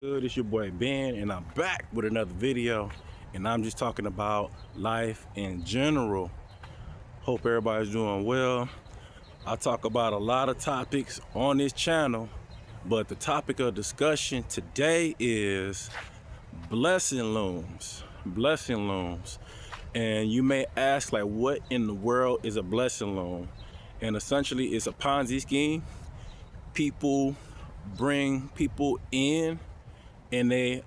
Good, it's your boy Ben, and I'm back with another video. And I'm just talking about life in general. Hope everybody's doing well. I talk about a lot of topics on this channel, but the topic of discussion today is blessing looms. Blessing looms. And you may ask, like, what in the world is a blessing loom? And essentially, it's a Ponzi scheme. People bring people in and they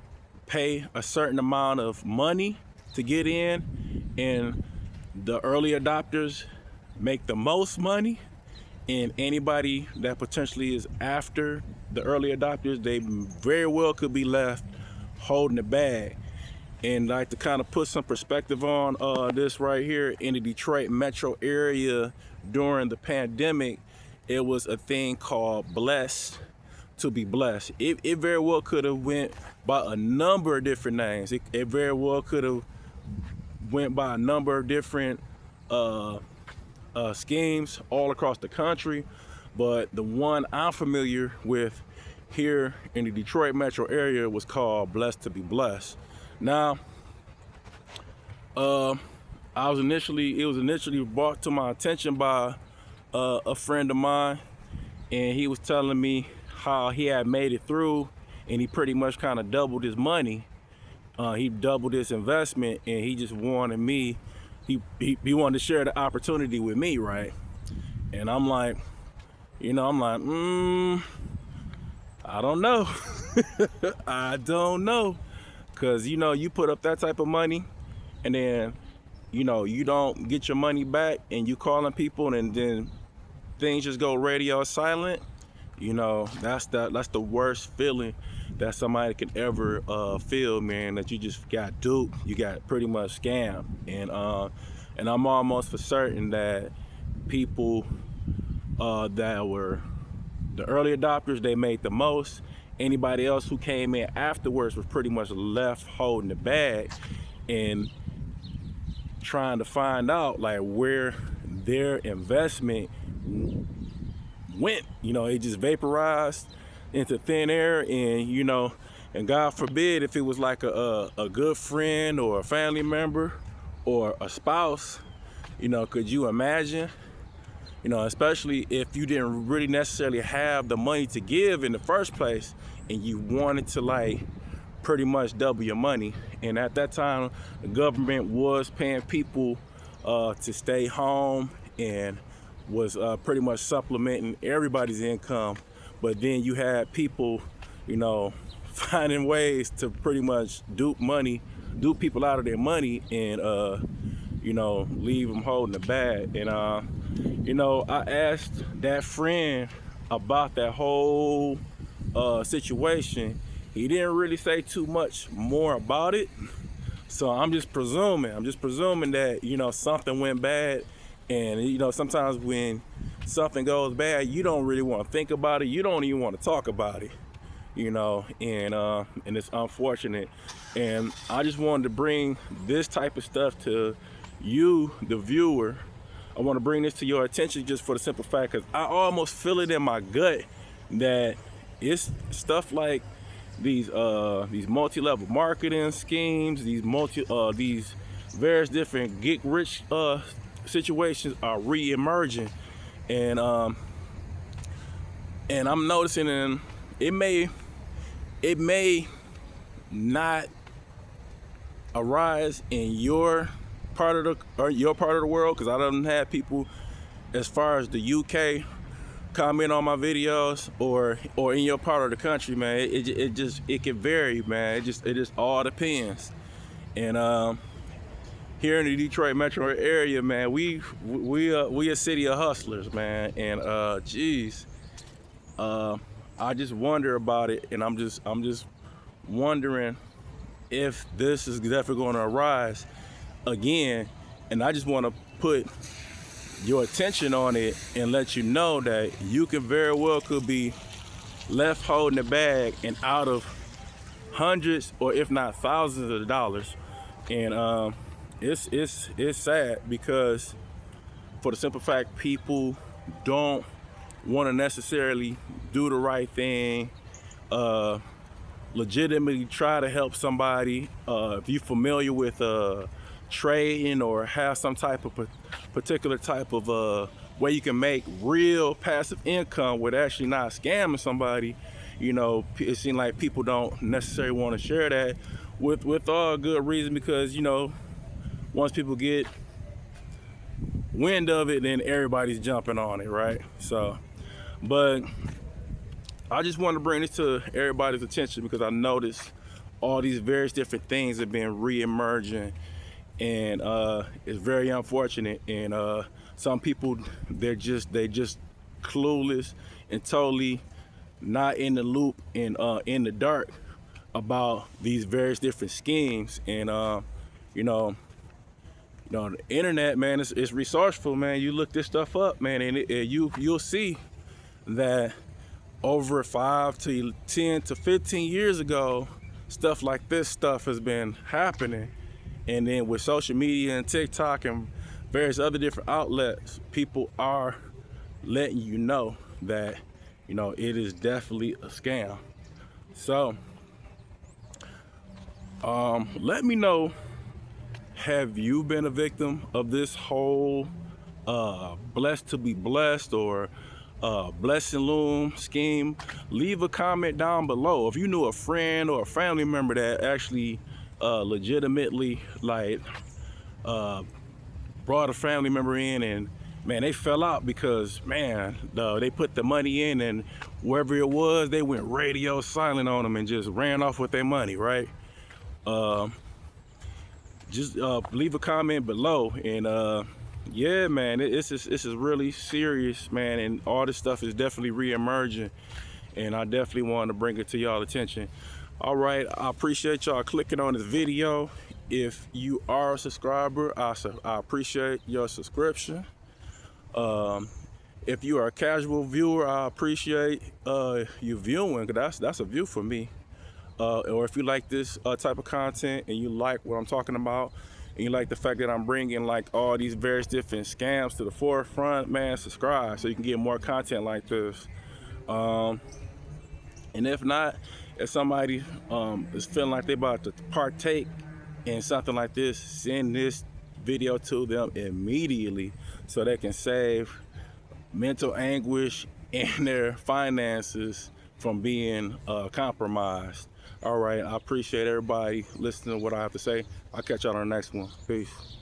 pay a certain amount of money to get in, and the early adopters make the most money, and anybody that potentially is after the early adopters, they very well could be left holding the bag. And like to kind of put some perspective on this right here, in the Detroit metro area during the pandemic, it was a thing called blessed to be blessed. It very well could have went by a number of different names. It very well could have went by a number of different schemes all across the country, but the one I'm familiar with here in the Detroit metro area was called blessed to be blessed. Now, it was initially brought to my attention by a friend of mine, and he was telling me how he had made it through, and he pretty much kind of doubled his money. He doubled his investment, and he just wanted me, he wanted to share the opportunity with me, right? And I'm like, I don't know. I don't know. Cause you put up that type of money, and then, you don't get your money back, and you calling people, and then things just go radio silent. That's the worst feeling that somebody can ever feel, man. That you just got duped, you got pretty much scammed, and I'm almost for certain that people that were the early adopters, they made the most. Anybody else who came in afterwards was pretty much left holding the bag and trying to find out like where their investment went. It just vaporized into thin air, and God forbid if it was like a good friend or a family member or a spouse, could you imagine? Especially if you didn't really necessarily have the money to give in the first place, and you wanted to like pretty much double your money. And at that time, the government was paying people to stay home and was pretty much supplementing everybody's income. But then you had people, finding ways to pretty much dupe people out of their money, and leave them holding the bag. And I asked that friend about that whole situation. He didn't really say too much more about it, so I'm just presuming that something went bad. And sometimes when something goes bad, you don't really want to think about it, you don't even want to talk about it, and it's unfortunate. And I just wanted to bring this type of stuff to you, the viewer. I want to bring this to your attention just for the simple fact, because I almost feel it in my gut that it's stuff like these multi-level marketing schemes, these various different get rich situations are re-emerging, and I'm noticing, and it may not arise in your part of the world, because I don't have people as far as the UK comment on my videos, or in your part of the country, man. It can vary, man. It just all depends. And here in the Detroit metro area, man, we a city of hustlers, man. And I just wonder about it, and I'm just wondering if this is definitely going to arise again. And I just want to put your attention on it and let you know that you could be left holding the bag and out of hundreds or if not thousands of dollars. And it's sad, because for the simple fact, people don't want to necessarily do the right thing, legitimately try to help somebody, if you're familiar with trading or have some type of particular type of way you can make real passive income with actually not scamming somebody, you know, it seems like people don't necessarily want to share that with all good reason, because, you know, once people get wind of it, then everybody's jumping on it, right? So, but I just want to bring this to everybody's attention because I noticed all these various different things have been re-emerging, and it's very unfortunate. And some people, they just clueless and totally not in the loop and in the dark about these various different schemes. And you know, the internet, man, it's resourceful, man. You look this stuff up, man, and you'll see that over 5 to 10 to 15 years ago, stuff like this stuff has been happening. And then with social media and TikTok and various other different outlets, people are letting you know that, you know, it is definitely a scam. So let me know, have you been a victim of this whole blessed to be blessed or blessing loom scheme? Leave a comment down below. If you knew a friend or a family member that actually legitimately like brought a family member in, and man, they fell out because, man, they put the money in, and wherever it was, they went radio silent on them and just ran off with their money, right? Just leave a comment below. And yeah, man, this is really serious, man, and all this stuff is definitely re-emerging, and I definitely want to bring it to y'all attention. All right, I appreciate y'all clicking on this video. If you are a subscriber, I appreciate your subscription. If you are a casual viewer, I appreciate you viewing, because that's a view for me. Or if you like this type of content and you like what I'm talking about, and you like the fact that I'm bringing like all these various different scams to the forefront, man, subscribe so you can get more content like this. And if not, if somebody is feeling like they're about to partake in something like this, send this video to them immediately so they can save mental anguish and their finances from being compromised. All right, I appreciate everybody listening to what I have to say. I'll catch y'all on the next one. Peace.